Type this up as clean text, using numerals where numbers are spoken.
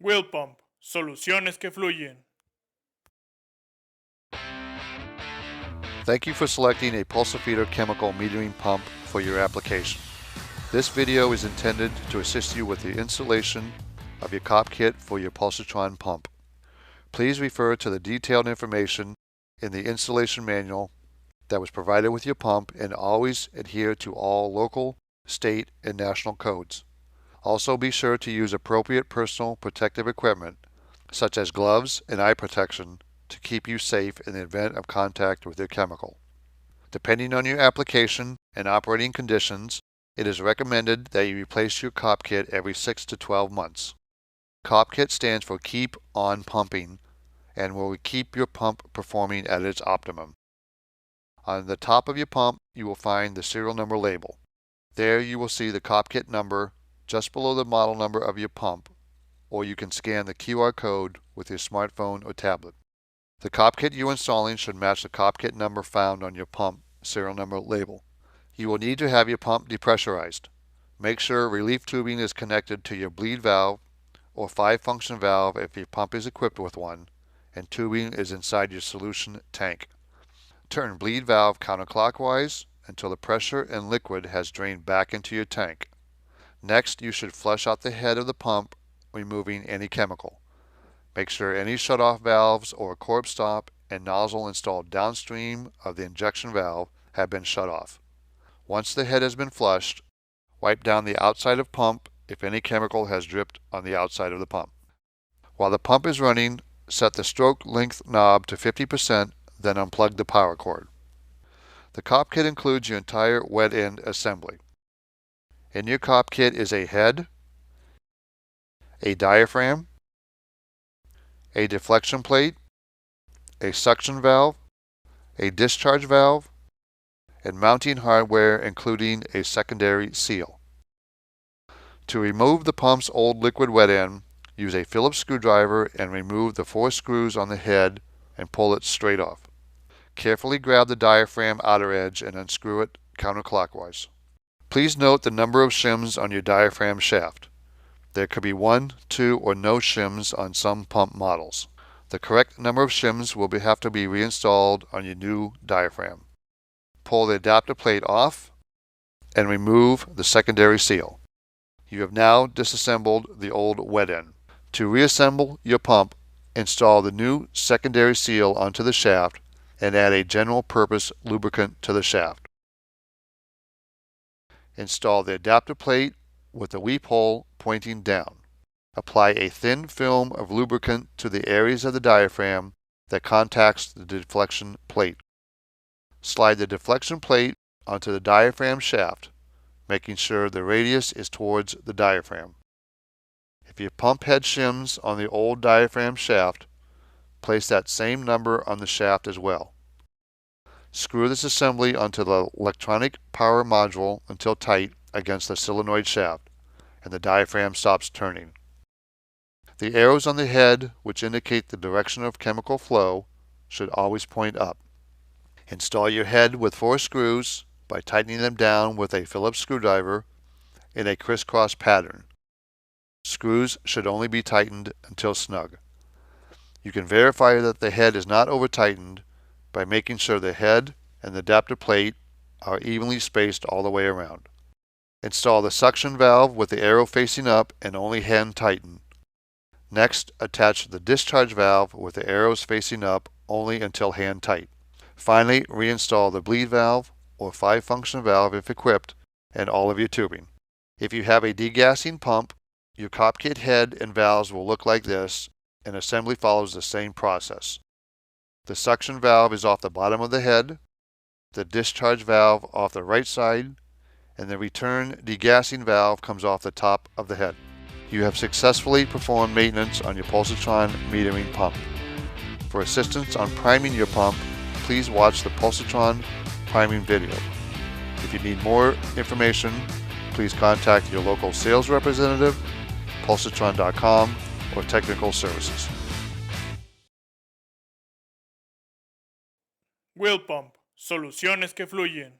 Wheel Pump, soluciones que fluyen. Thank you for selecting a pulsafeeder chemical metering pump for your application. This video is intended to assist you with the installation of your KopKit for your Pulsatron pump. Please refer to the detailed information in the installation manual that was provided with your pump and always adhere to all local, state, and national codes. Also be sure to use appropriate personal protective equipment such as gloves and eye protection to keep you safe in the event of contact with your chemical. Depending on your application and operating conditions, it is recommended that you replace your KopKit every 6 to 12 months. KopKit stands for Keep On Pumping and will keep your pump performing at its optimum. On the top of your pump, you will find the serial number label. There you will see the KopKit number just below the model number of your pump, or you can scan the QR code with your smartphone or tablet. The KopKit you're installing should match the KopKit number found on your pump serial number label. You will need to have your pump depressurized. Make sure relief tubing is connected to your bleed valve or 5-function valve if your pump is equipped with one, and tubing is inside your solution tank. Turn bleed valve counterclockwise until the pressure and liquid has drained back into your tank. Next, you should flush out the head of the pump, removing any chemical. Make sure any shutoff valves or corb stop and nozzle installed downstream of the injection valve have been shut off. Once the head has been flushed, wipe down the outside of pump if any chemical has dripped on the outside of the pump. While the pump is running, set the stroke length knob to 50%, then unplug the power cord. The KopKit includes your entire wet end assembly. In your KopKit is a head, a diaphragm, a deflection plate, a suction valve, a discharge valve, and mounting hardware including a secondary seal. To remove the pump's old liquid wet end, use a Phillips screwdriver and remove the 4 screws on the head and pull it straight off. Carefully grab the diaphragm outer edge and unscrew it counterclockwise. Please note the number of shims on your diaphragm shaft. There could be 1, 2, or no shims on some pump models. The correct number of shims will have to be reinstalled on your new diaphragm. Pull the adapter plate off and remove the secondary seal. You have now disassembled the old wet end. To reassemble your pump, install the new secondary seal onto the shaft and add a general purpose lubricant to the shaft. Install the adapter plate with the weep hole pointing down. Apply a thin film of lubricant to the areas of the diaphragm that contacts the deflection plate. Slide the deflection plate onto the diaphragm shaft, making sure the radius is towards the diaphragm. If your pump had shims on the old diaphragm shaft, place that same number on the shaft as well. Screw this assembly onto the electronic power module until tight against the solenoid shaft, and the diaphragm stops turning. The arrows on the head, which indicate the direction of chemical flow, should always point up. Install your head with 4 screws by tightening them down with a Phillips screwdriver in a crisscross pattern. Screws should only be tightened until snug. You can verify that the head is not over-tightened by making sure the head and the adapter plate are evenly spaced all the way around. Install the suction valve with the arrow facing up and only hand tighten. Next, attach the discharge valve with the arrows facing up only until hand tight. Finally, reinstall the bleed valve or 5-function valve if equipped and all of your tubing. If you have a degassing pump, your KopKit head and valves will look like this, and assembly follows the same process. The suction valve is off the bottom of the head, the discharge valve off the right side, and the return degassing valve comes off the top of the head. You have successfully performed maintenance on your Pulsatron metering pump. For assistance on priming your pump, please watch the Pulsatron priming video. If you need more information, please contact your local sales representative, Pulsatron.com, or technical services. Wheel Pump, soluciones que fluyen.